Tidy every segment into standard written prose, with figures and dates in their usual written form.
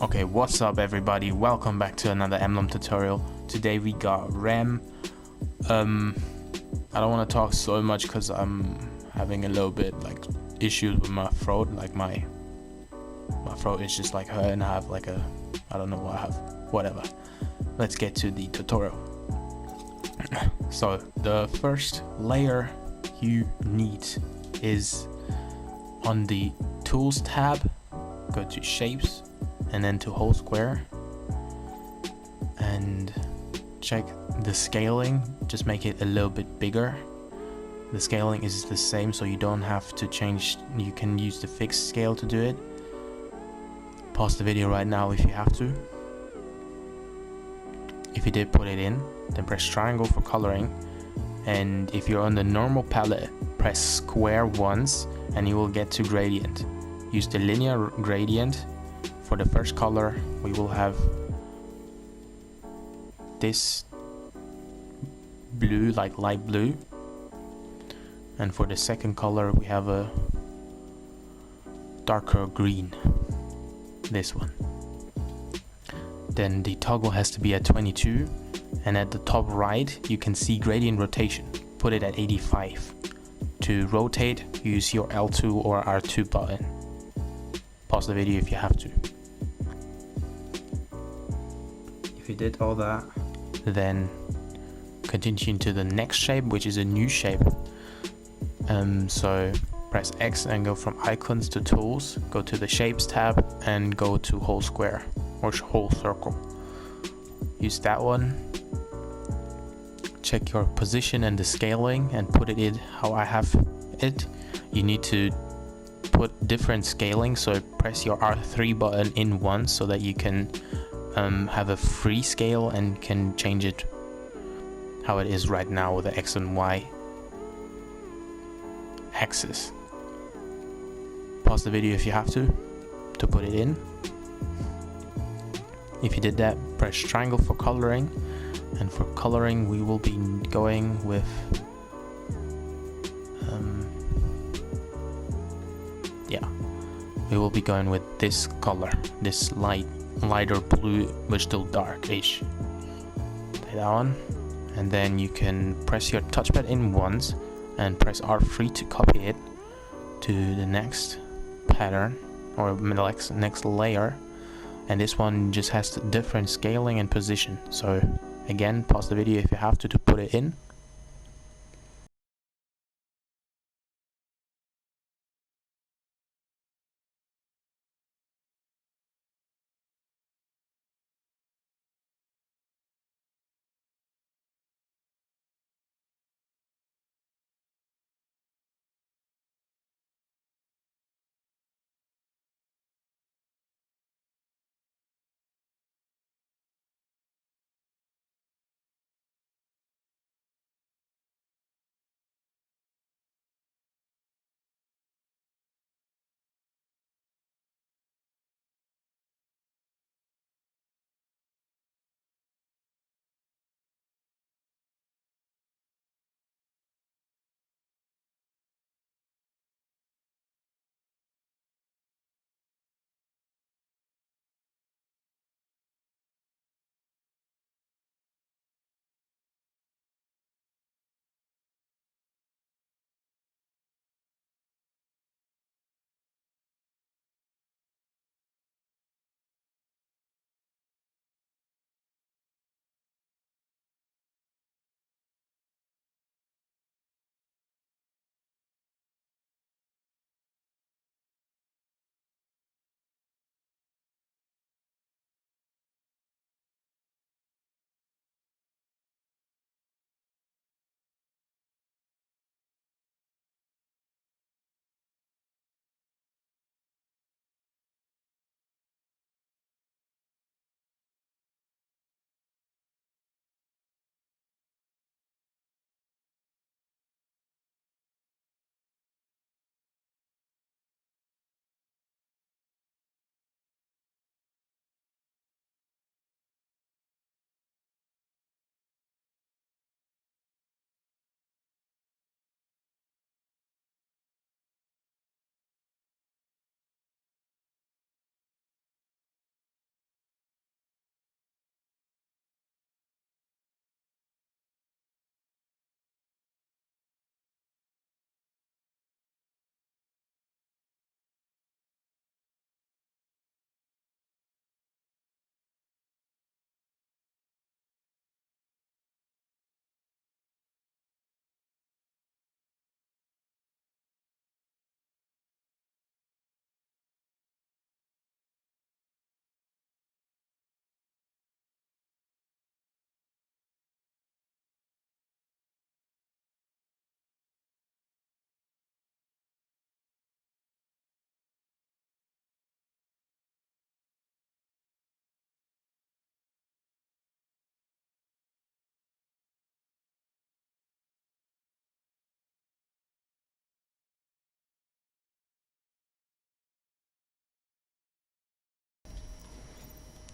Okay, what's up everybody? Welcome back to another Emblem tutorial. Today we got RAM. I don't want to talk so much because I'm having a little bit like issues with my throat. Like my throat is just like hurt and I have like I don't know what I have. Whatever. Let's get to the tutorial. So the first layer you need is on the Tools tab. Go to Shapes and then to whole square and check the scaling. Just make it a little bit bigger. The scaling is the same, so you don't have to change. You can use the fixed scale to do it. Pause the video right now if you have to. If you did put it in, then press triangle for coloring, and if you're on the normal palette, press square once and you will get to gradient. Use the linear gradient. For the first color we will have this blue, like light blue, and for the second color we have a darker green, this one. Then the toggle has to be at 22, and at the top right you can see gradient rotation. Put it at 85. To rotate, use your L2 or R2 button. Pause the video if you have to. If you did all that, then continue to the next shape, which is a new shape. So press X and go from icons to tools, go to the shapes tab and go to whole square or whole circle. Use that one. Check your position and the scaling and put it in how I have it. You need to put different scaling, so press your R3 button in once so that you can have a free scale and can change it how it is right now with the X and Y axis. Pause the video if you have to put it in. If you did that, press triangle for coloring, and for coloring we will be going with we will be going with this color, this lighter blue but still darkish. Take that one, and then you can press your touchpad in once and press R3 to copy it to the next pattern or next layer, and this one just has different scaling and position. So again, pause the video if you have to put it in.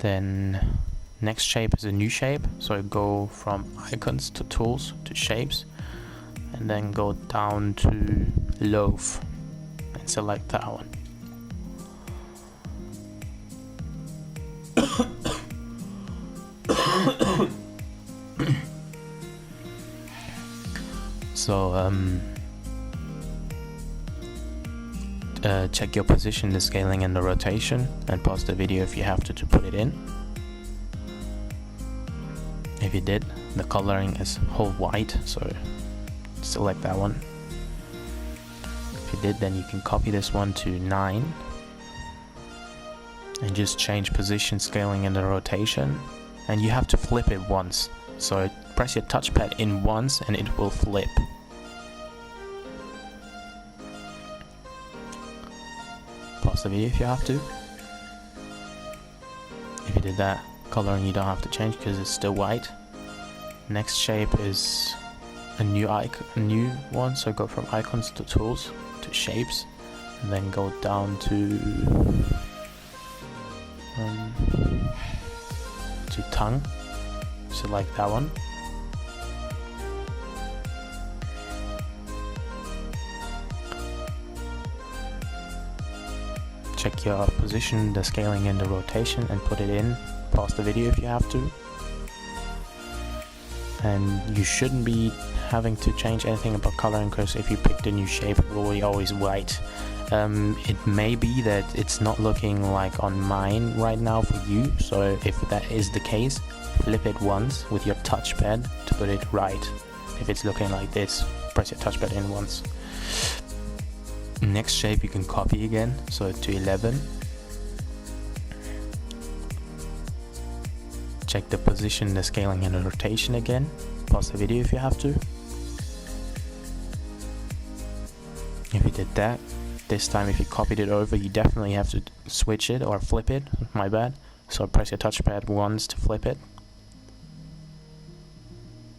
Then next shape is a new shape, so go from icons to tools to shapes, and then go down to loaf and select that one. So check your position, the scaling and the rotation, and pause the video if you have to put it in. If you did, the coloring is whole white, so select that one. If you did, then you can copy this one to 9 and just change position, scaling and the rotation, and you have to flip it once. So press your touchpad in once and it will flip. Pause the video if you have to. If you did that, coloring you don't have to change because it's still white. Next shape is a new one, so go from icons to tools to shapes, and then go down to tongue. Select that one. Check your position, the scaling and the rotation, and put it in. Pause the video if you have to. And you shouldn't be having to change anything about coloring, because if you pick the new shape, it will be always white. It may be that it's not looking like on mine right now for you, so if that is the case, flip it once with your touchpad to put it right. If it's looking like this, press your touchpad in once. Next shape you can copy again, so to 11. Check the position, the scaling and the rotation again. Pause the video if you have to. If you did that, this time if you copied it over, you definitely have to switch it or flip it, my bad. So press your touchpad once to flip it.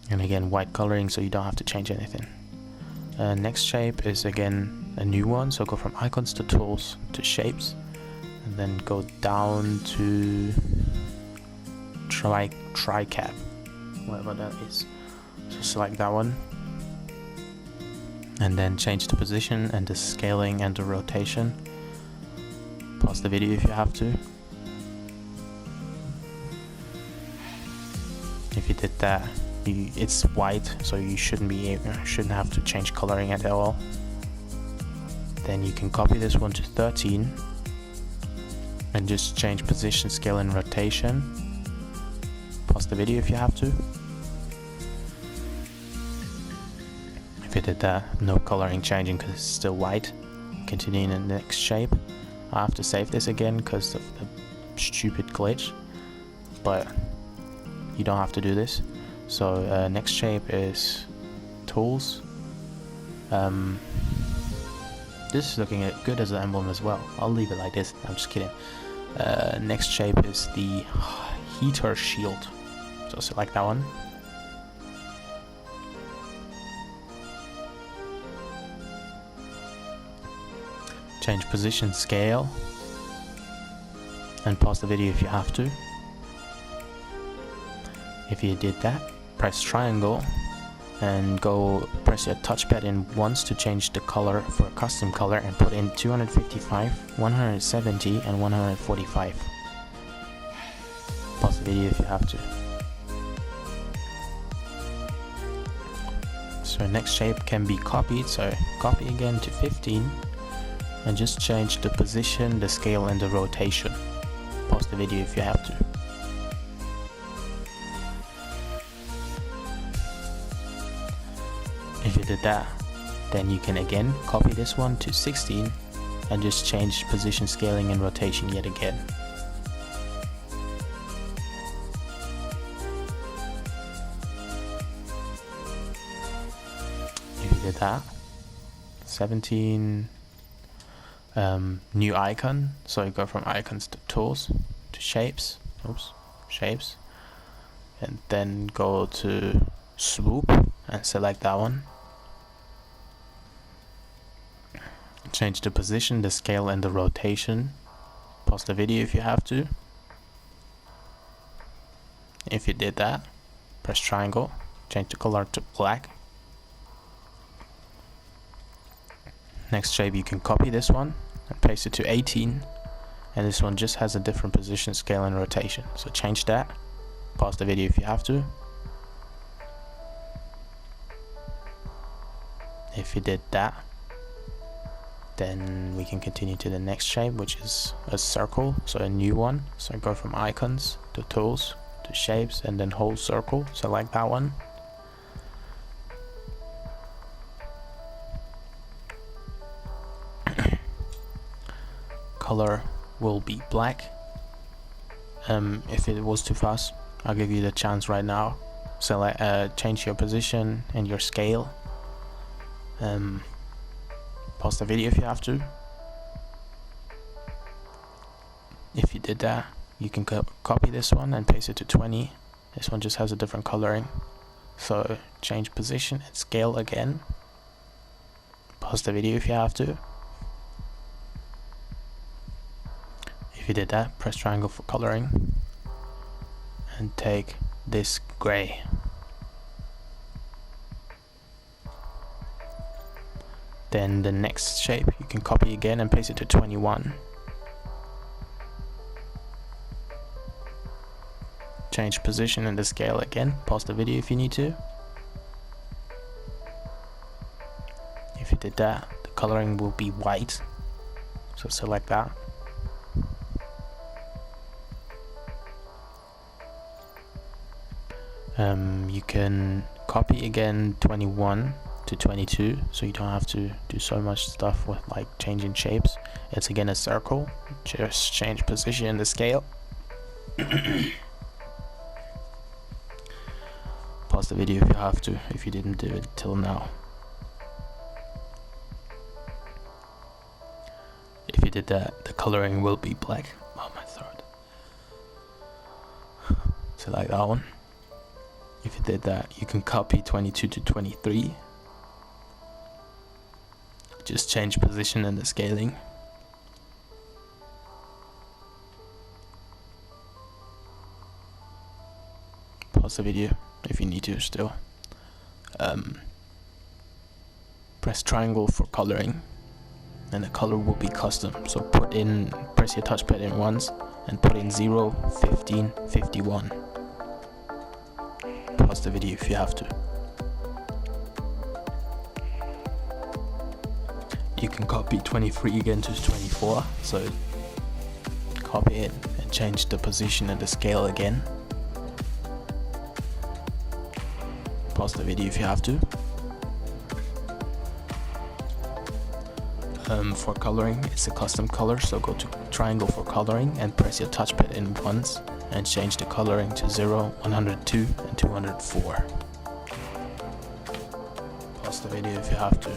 And again, white coloring, so you don't have to change anything. Next shape is again a new one, so go from icons to tools to shapes, and then go down to tri-cap, whatever that is. So select that one, and then change the position and the scaling and the rotation. Pause the video if you have to. If you did that, it's white, so you shouldn't have to change coloring at all. Then you can copy this one to 13 and just change position, scale and rotation. Pause the video if you have to. If you did that, no coloring changing because it's still white. Continue in the next shape. I have to save this again because of the stupid glitch, but you don't have to do this. So next shape is tools. This is looking good as an emblem as well. I'll leave it like this. I'm just kidding. Next shape is the heater shield. So select that one. Change position, scale, and pause the video if you have to. If you did that, press triangle and go press your touchpad in once to change the color for a custom color and put in 255, 170 and 145. Pause the video if you have to. So next shape can be copied, so copy again to 15 and just change the position, the scale and the rotation. Pause the video if you have to. If you did that, then you can again copy this one to 16 and just change position, scaling and rotation yet again. If you did that, 17, new icon, so you go from icons to tools to shapes, shapes, and then go to swoop and select that one. Change the position, the scale and the rotation. Pause the video if you have to. If you did that, press triangle, change the color to black. Next shape, you can copy this one and paste it to 18, and this one just has a different position, scale and rotation, so change that. Pause the video if you have to. If you did that, then we can continue to the next shape, which is a circle, so a new one. So go from icons to tools to shapes and then whole circle, select that one. Color will be black. If it was too fast, I'll give you the chance right now. Select, change your position and your scale. Pause the video if you have to. If you did that, you can copy this one and paste it to 20. This one just has a different coloring, so change position and scale again. Pause the video if you have to. If you did that, press triangle for coloring and take this gray. Then the next shape you can copy again and paste it to 21. Change position and the scale again. Pause the video if you need to. If you did that, the coloring will be white, so select that. You can copy again 21 to 22, so you don't have to do so much stuff with like changing shapes. It's again a circle, just change position and the scale. Pause the video if you have to, if you didn't do it till now. If you did that, the coloring will be black. Oh, my throat. Select that one. If you did that, you can copy 22 to 23. Just change position and the scaling. Pause the video if you need to still. Press triangle for coloring, and the color will be custom. So press your touchpad in once and put in 0, 15, 51. Pause the video if you have to. You can copy 23 again to 24, so copy it and change the position and the scale again. Pause the video if you have to. For coloring, it's a custom color, so go to triangle for coloring and press your touchpad in once and change the coloring to 0, 102 and 204. Pause the video if you have to.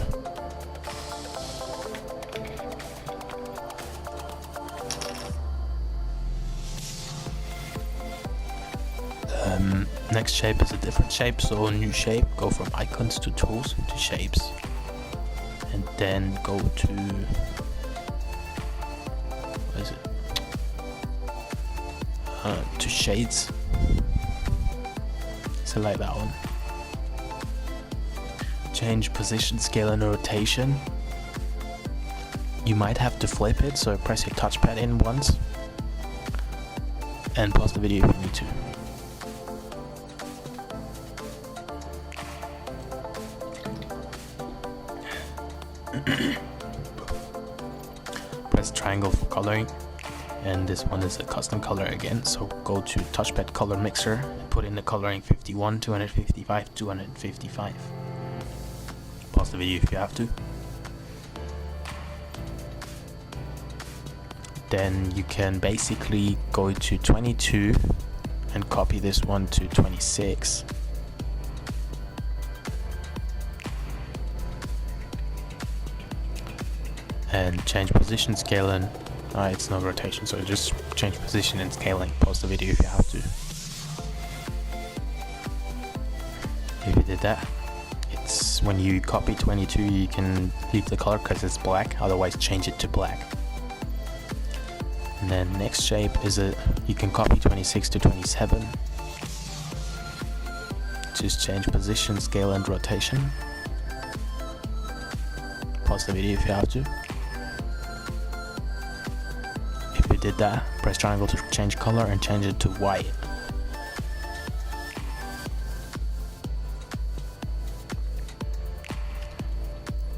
Next shape is a different shape, so new shape, go from icons to tools to shapes, and then go to, what is it, to shades. Select that one. Change position, scale and rotation. You might have to flip it, so press your touchpad in once and pause the video if you need to. Press triangle for coloring, and this one is a custom color again, so go to touchpad color mixer and put in the coloring 51, 255, 255. Pause the video if you have to. Then you can basically go to 22 and copy this one to 26. And change position, scale, and it's no rotation, so just change position and scaling. Pause the video if you have to. If you did that, it's when you copy 22, you can leave the color because it's black, otherwise change it to black. And then next shape is you can copy 26 to 27 Just change position, scale and rotation. Pause the video if you have to. If you did that, press triangle to change color and change it to white.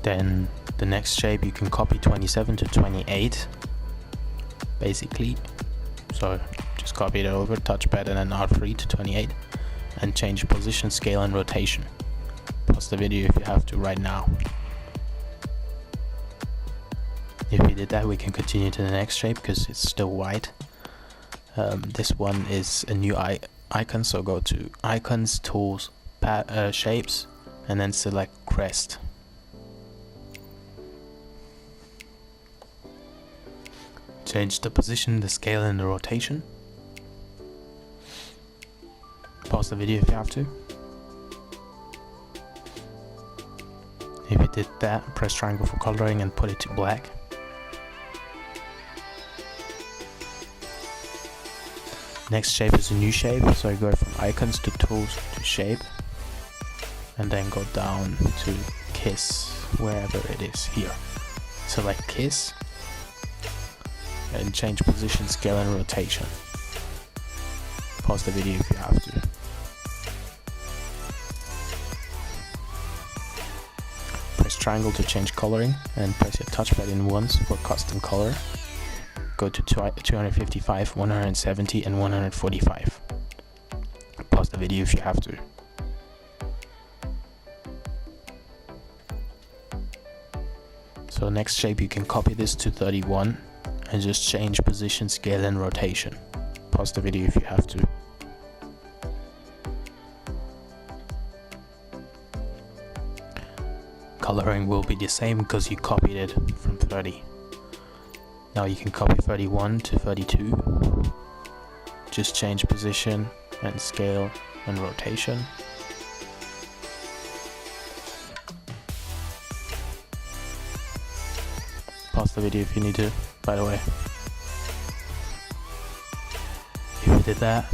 Then the next shape you can copy 27 to 28 basically. So just copy it over, touchpad and then R3 to 28 and change position, scale and rotation. Pause the video if you have to right now. If we did that, we can continue to the next shape because it's still white. This one is a new icon, so go to icons, tools, shapes and then select crest. Change the position, the scale and the rotation. Pause the video if you have to. If you did that, press triangle for coloring and put it to black. Next shape is a new shape, so you go from icons to tools to shape and then go down to kiss, wherever it is here. Select kiss and change position, scale and rotation. Pause the video if you have to. Press triangle to change coloring and press your touchpad in once for custom color. Go to 255, 170 and 145. Pause the video if you have to. So next shape you can copy this to 31 and just change position, scale and rotation. Pause the video if you have to. Coloring will be the same because you copied it from 30. Now you can copy 31 to 32. Just change position and scale and rotation. Pause the video if you need to, by the way. If you did that,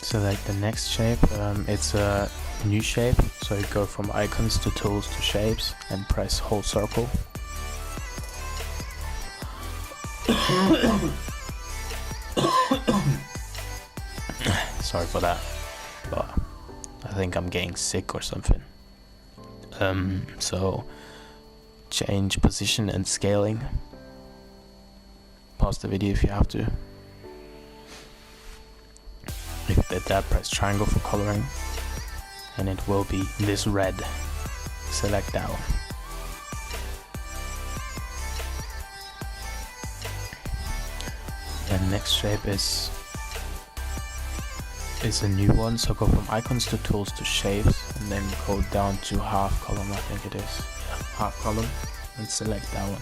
select the next shape. It's a new shape, so you go from icons to tools to shapes and press hold circle. Sorry for that, but I think I'm getting sick or something. So change position and scaling. Pause the video if you have to. If you did that, press triangle for coloring and it will be this red. Select that one. And next shape is a new one, so go from icons to tools to shapes and then go down to half column, I think it is. Yeah, half column, and select that one.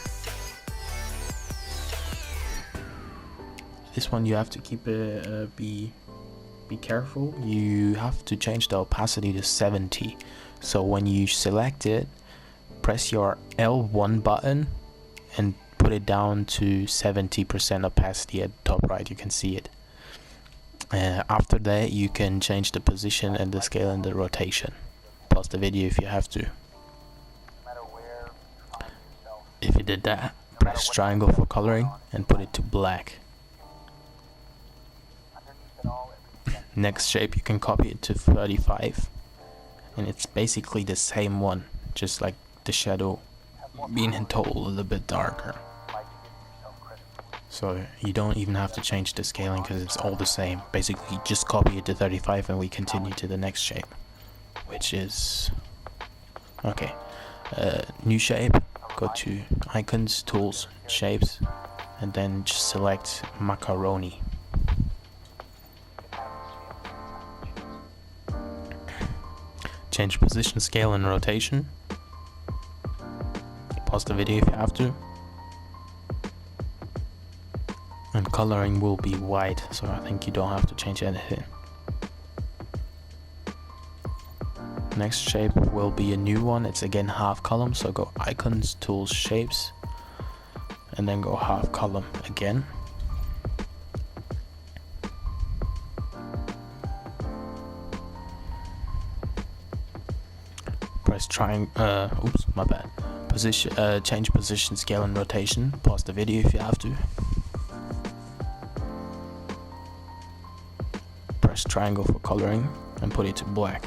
This one you have to keep be careful. You have to change the opacity to 70. So when you select it, press your L1 button and put it down to 70% opacity at the top right. You can see it. After that, you can change the position and the scale and the rotation. Pause the video if you have to. If you did that, press triangle for coloring and put it to black. Next shape, you can copy it to 35 and it's basically the same one, just like the shadow being told a little bit darker. So you don't even have to change the scaling because it's all the same. Basically just copy it to 35 and we continue to the next shape, which is okay. New shape, go to icons, tools, shapes and then just select macaroni. Change position, scale and rotation. Pause the video if you have to. And coloring will be white, so I think you don't have to change anything. Next shape will be a new one. It's again half column, so go icons, tools, shapes and then go half column again. press triangle, oops, my bad. Change position, scale and rotation. Pause the video if you have to. Press triangle for coloring and put it to black.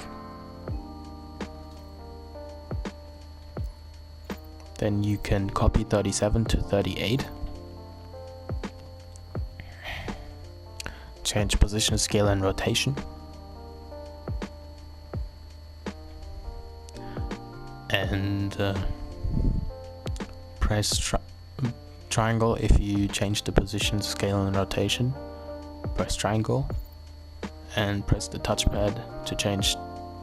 Then you can copy 37 to 38. Change position, scale and rotation. And press triangle if you change the position, scale and rotation. Press triangle and press the touchpad to change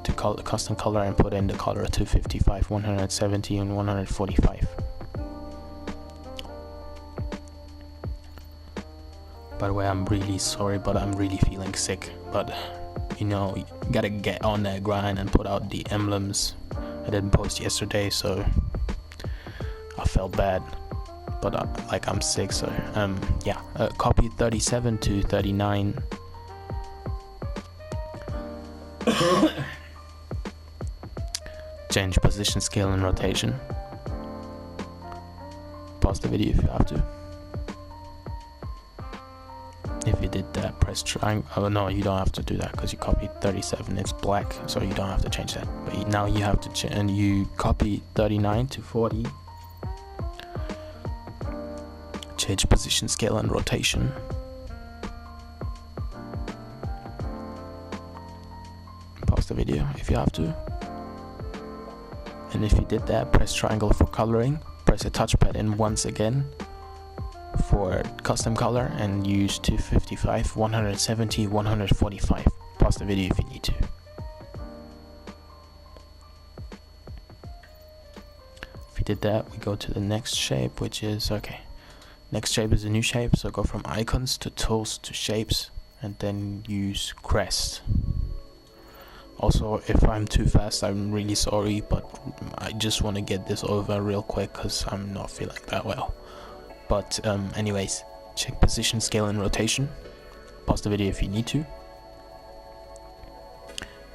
to custom color and put in the color 255, 170 and 145. By the way, I'm really sorry, but I'm really feeling sick. But you know, you gotta get on that grind and put out the emblems. I didn't post yesterday, so I felt bad. But like I'm sick, so yeah. Copy 37 to 39. Change position, scale and rotation. Pause the video if you have to. If you did that, press triangle. Oh no, you don't have to do that because you copied 37. It's black, so you don't have to change that. But now you have to and you copy 39 to 40. Change position, scale and rotation. Pause the video if you have to. And if you did that, press triangle for coloring. Press the touchpad in once again for custom color and use 255, 170, 145. Pause the video if you need to. If you did that, we go to the next shape, which is okay. Next shape is a new shape, so go from icons to tools to shapes and then use crest. Also, if I'm too fast, I'm really sorry, but I just want to get this over real quick because I'm not feeling that well. But anyways, check position, scale and rotation. Pause the video if you need to.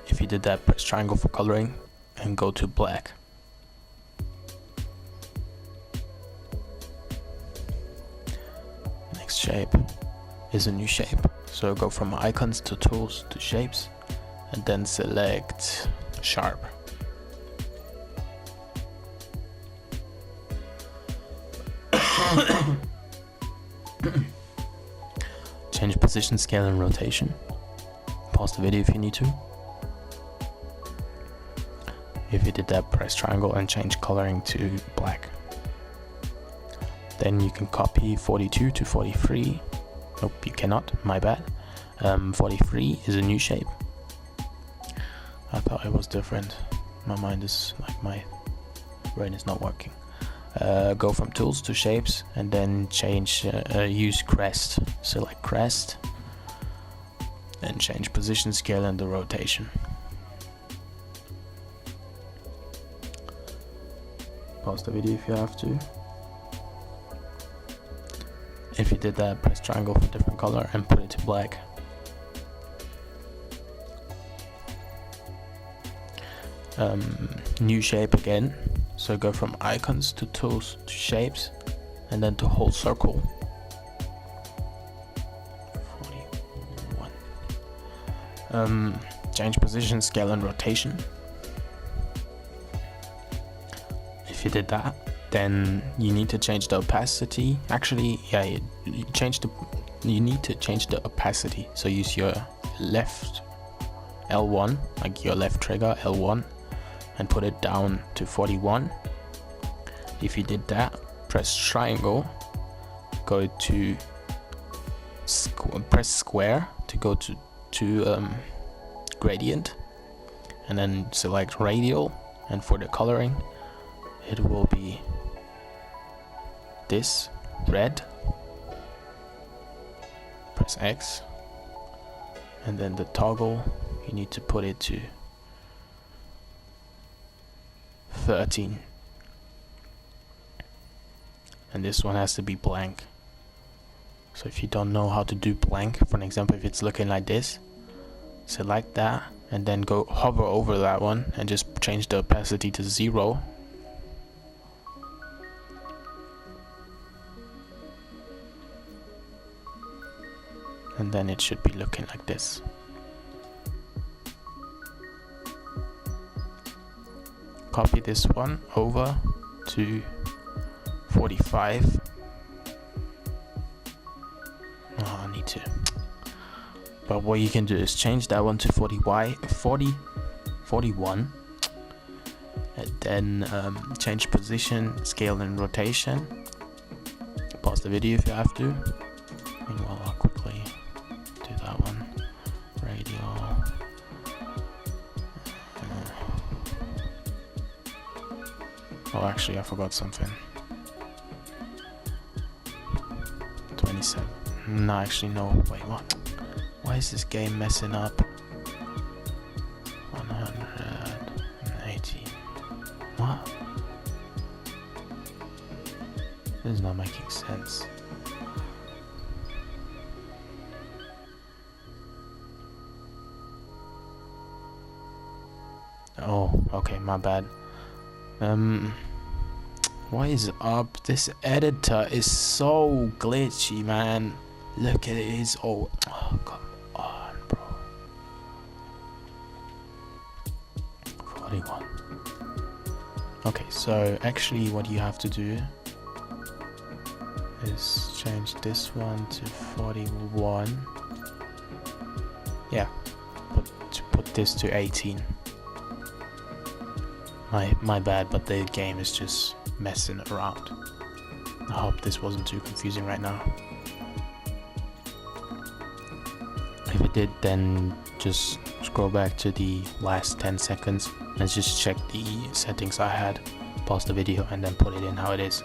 If you did that, press triangle for coloring and go to black. Next shape is a new shape, so go from icons to tools to shapes and then select sharp. Change position, scale and rotation. Pause the video if you need to. If you did that, press triangle and change coloring to black. Then you can copy 42 to 43. Nope, you cannot, my bad. 43 is a new shape. I thought it was different. My mind is like, my brain is not working. Go from tools to shapes and then change, use crest. Select crest and change position, scale and the rotation. Pause the video if you have to. If you did that, press triangle for different color and put it to black. New shape again, so go from icons to tools to shapes and then to whole circle. 41. Change position, scale and rotation. If you did that, then you need to change the opacity. Actually, yeah, you need to change the opacity, so use your left L1, like your left trigger L1, and put it down to 41. If you did that, press triangle, go to press square to go to gradient, and then select radial, and for the coloring it will be this red. Press X, and then the toggle you need to put it to 13, and this one has to be blank. So if you don't know how to do blank, for an example, if it's looking like this, select that, and then go hover over that one and just change the opacity to 0. And then it should be looking like this. Copy this one over to 45. Oh, I need to. But what you can do is change that one to 41, and then change position, scale, and rotation. Pause the video if you have to. Meanwhile, I'll quickly do that one. Radial. Oh, actually, I forgot something. 27. No, actually, no. Wait, what? Why is this game messing up? 180. What? This is not making sense. Oh, okay, my bad. Why is it up? This editor is so glitchy, man. Look at it, it's all. Oh, come on, bro. 41. Okay, so actually, what you have to do is change this one to 41. Yeah, put this to 18. My bad, but the game is just messing around. I hope this wasn't too confusing right now. If it did, then just scroll back to the last 10 seconds and just check the settings I had. Pause the video and then put it in how it is.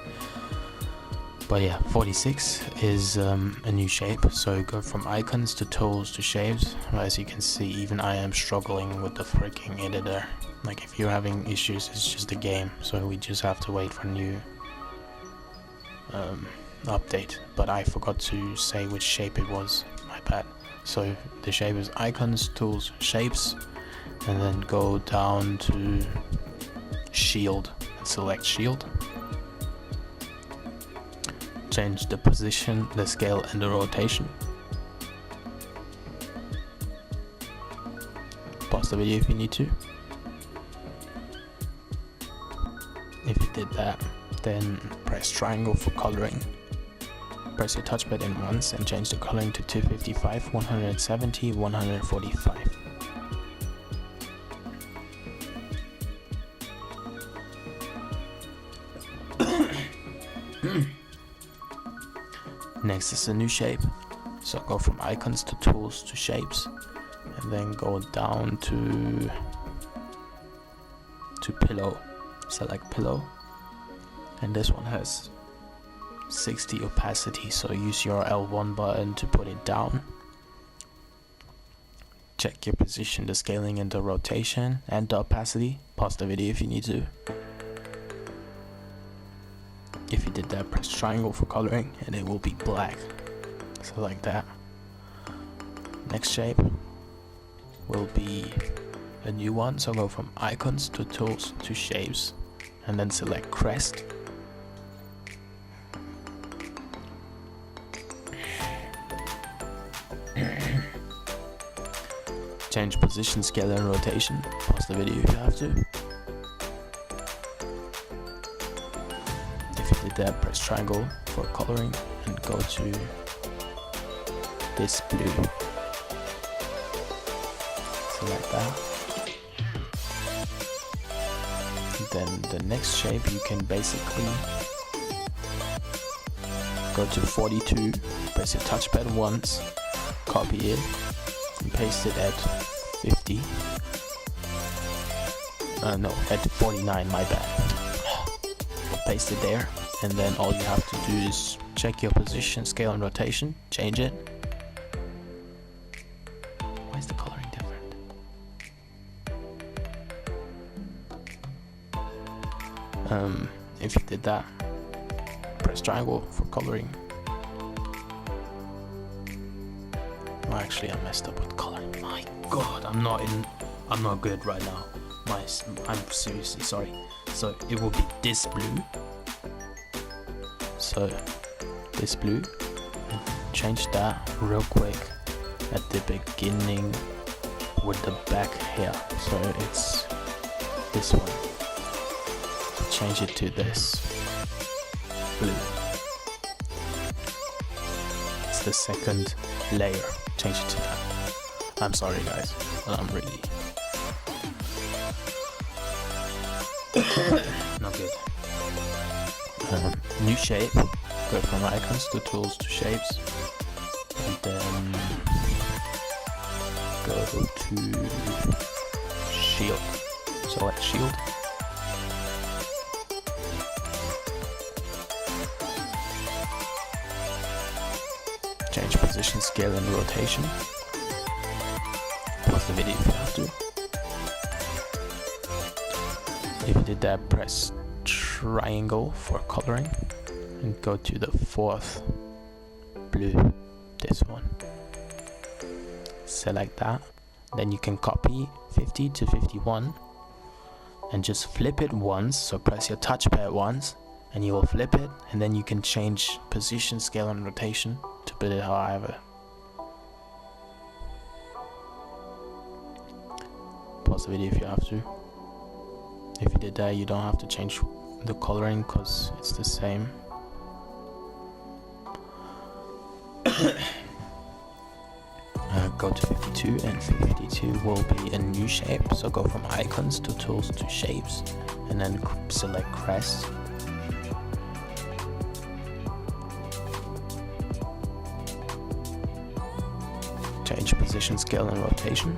But yeah, 46 is a new shape, so go from icons to tools to shapes. As you can see, even I am struggling with the freaking editor. Like, if you're having issues, it's just a game, so we just have to wait for a new update. But I forgot to say which shape it was, my bad. So the shape is icons, tools, shapes, and then go down to shield and select shield. Change the position, the scale, and the rotation. Pause the video if you need to. If you did that, then press triangle for coloring. Press your touchpad in once and change the coloring to 255, 170, 145. Next is a new shape, so go from icons to tools to shapes, and then go down to pillow. Select pillow, and this one has 60 opacity, so use your L1 button to put it down. Check your position, the scaling, and the rotation, and the opacity. Pause the video if you need to. If you did that, press triangle for coloring and it will be black. So like that. Next shape will be a new one, so go from icons to tools to shapes and then select crest. Change position, scale, and rotation. Pause the video if you have to. If you did that, press triangle for coloring and go to this blue. Select that. Then the next shape, you can basically go to 42, press your touchpad once, copy it, and paste it at 50. No, at 49, my bad. Paste it there, and then all you have to do is check your position, scale, and rotation, change it. Why is the coloring different? If you did that, press triangle for coloring. Oh, actually I messed up with coloring. My god. I'm not good right now. I'm seriously sorry. So it will be this blue. So this blue, and change that real quick at the beginning with the back here. So it's this one. Change it to this blue. It's the second layer. Change it to that. I'm sorry guys, but I'm really not good. New shape. Go from icons to tools to shapes, and then go to shield. Select shield. Change position, scale, and rotation. Pause the video if you have to. If you did that, press triangle for coloring and go to the fourth blue, this one. Select that. Then you can copy 50 to 51 and just flip it once. So press your touchpad once and you will flip it, and then you can change position, scale, and rotation to put it however. Pause the video if you have to. If you did that, you don't have to change the coloring because it's the same. Go to 52, and 52 will be a new shape. So go from icons to tools to shapes, and then select crest. Change position, scale, and rotation.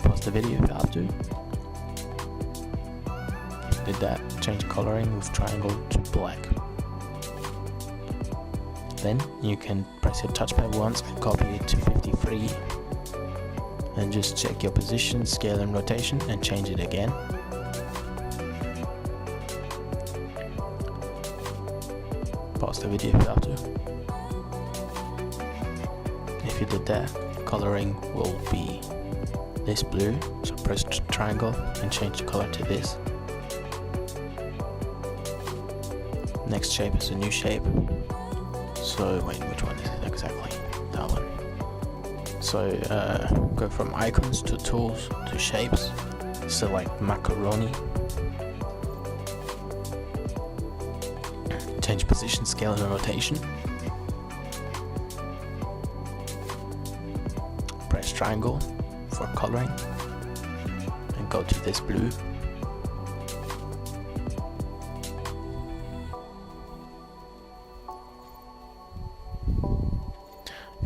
Pause the video if you have to. If you did that, change coloring with triangle to black. Then you can press your touchpad once and copy it to 53 and just check your position, scale, and rotation and change it again. Pause the video if you have to. If you did that, coloring will be this blue, so press triangle and change the color to this. Next shape is a new shape. So wait, which one is it exactly? That one. So go from icons to tools to shapes. Select macaroni. Change position, scale, and rotation. Press triangle for coloring and go to this blue.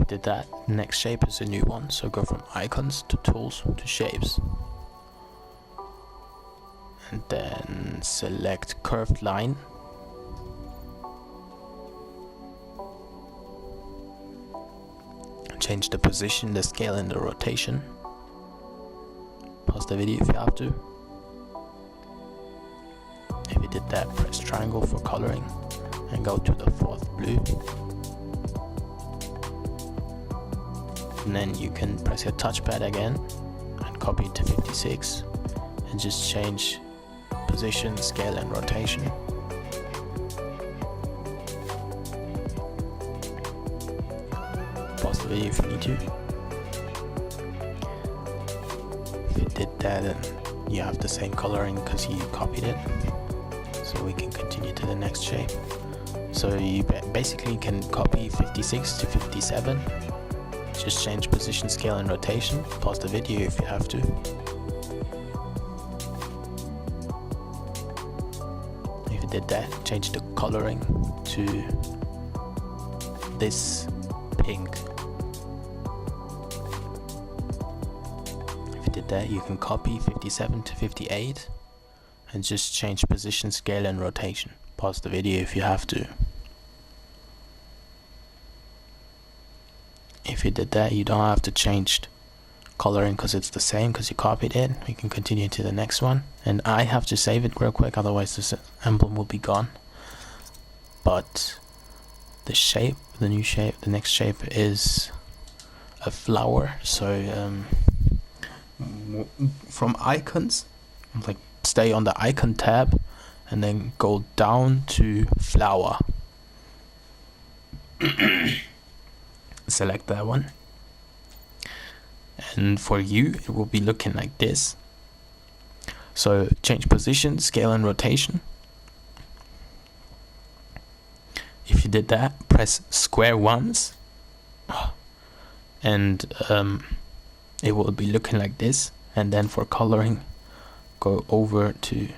Did that. Next shape is a new one, so go from icons to tools to shapes, and then select curved line. Change the position, the scale, and the rotation. Pause the video if you have to. If you did that, press triangle for coloring and go to the fourth blue. And then you can press your touchpad again and copy it to 56 and just change position, scale, and rotation. Pause the video if you need to. If you did that, then you have the same coloring because you copied it. So we can continue to the next shape. So you basically can copy 56 to 57. Just change position, scale, and rotation. Pause the video if you have to. If you did that, change the coloring to this pink. If you did that, you can copy 57 to 58 and just change position, scale, and rotation. Pause the video if you have to. If you did that, you don't have to change coloring because it's the same because you copied it. We can continue to the next one, and I have to save it real quick, otherwise this emblem will be gone. But the shape, the new shape, the next shape is a flower. So from icons, like stay on the icon tab and then go down to flower. Select that one, and for you it will be looking like this. So change position, scale and rotation. If you did that, press square once, and it will be looking like this. And then for coloring, go over to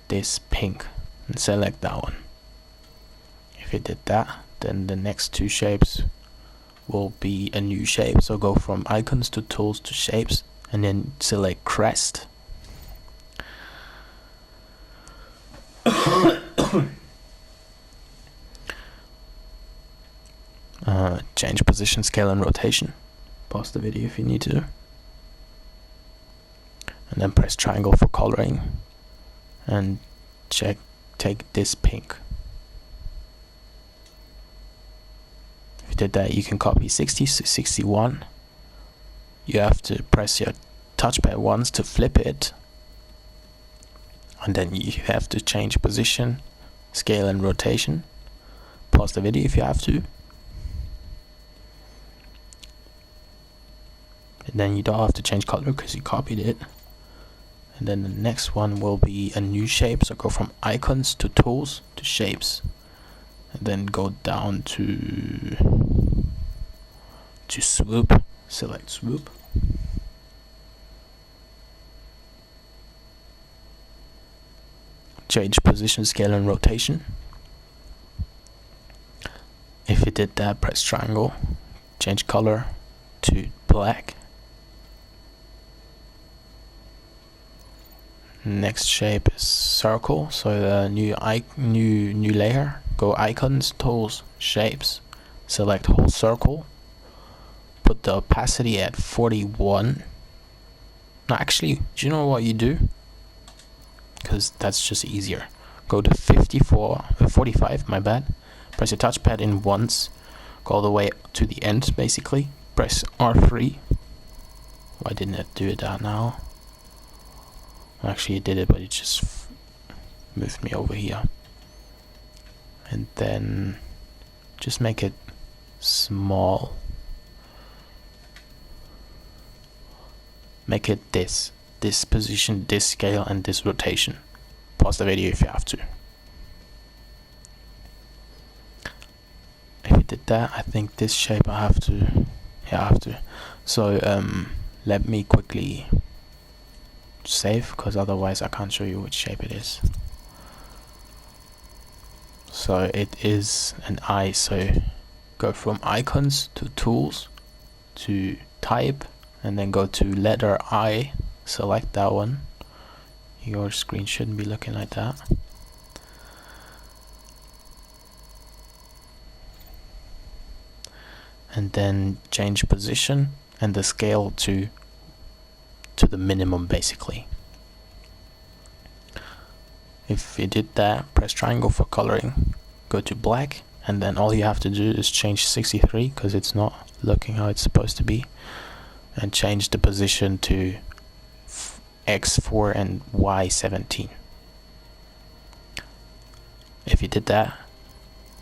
this pink and select that one. If you did that, then the next two shapes will be a new shape. So go from icons to tools to shapes, and then select crest. Change position, scale and rotation. Pause the video if you need to, and then press triangle for coloring, and take this pink. If you did that, you can copy 60 to 61. You have to press your touchpad once to flip it, and then you have to change position, scale and rotation. Pause the video if you have to. And then you don't have to change color because you copied it. And then the next one will be a new shape. So go from icons to tools to shapes, and then go down to swoop. Select swoop. Change position, scale and rotation. If you did that, press triangle. Change color to black. Next shape is circle. So the new layer. Go icons, tools, shapes. Select whole circle. Put the opacity at 41. No, actually, do you know what you do? Because that's just easier. Go to 45. My bad. Press your touchpad in once. Go all the way to the end, basically. Press R3. Why didn't it do that now? Actually it did it, but it just moved me over here. And then just make it small. Make it this position, this scale and this rotation. Pause the video if you have to. If you did that, I think this shape I have to. So let me quickly save, because otherwise I can't show you which shape it is. So it is an eye. So go from icons to tools to type, and then go to letter I. Select that one. Your screen shouldn't be looking like that. And then change position and the scale to the minimum, basically. If you did that, press triangle for coloring, go to black, and then all you have to do is change 63 because it's not looking how it's supposed to be, and change the position to X4 and Y17. If you did that,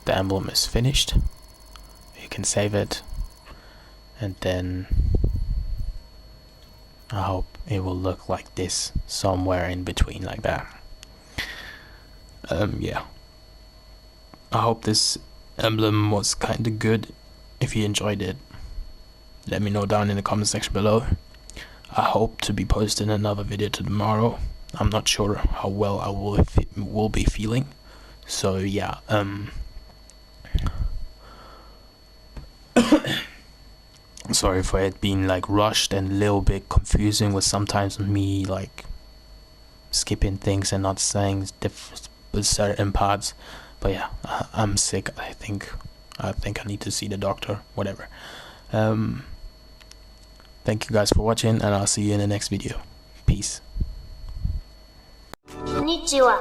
the emblem is finished. You can save it, and then I hope it will look like this, somewhere in between like that. Yeah, I hope this emblem was kind of good. If you enjoyed it, let me know down in the comment section below. I hope to be posting another video tomorrow. I'm not sure how well I will be feeling, so yeah. Sorry for it being like rushed and a little bit confusing, with sometimes me like skipping things and not saying certain parts. But yeah, I'm sick. I think I need to see the doctor. Whatever. Thank you guys for watching, and I'll see you in the next video. Peace. Konnichiwa.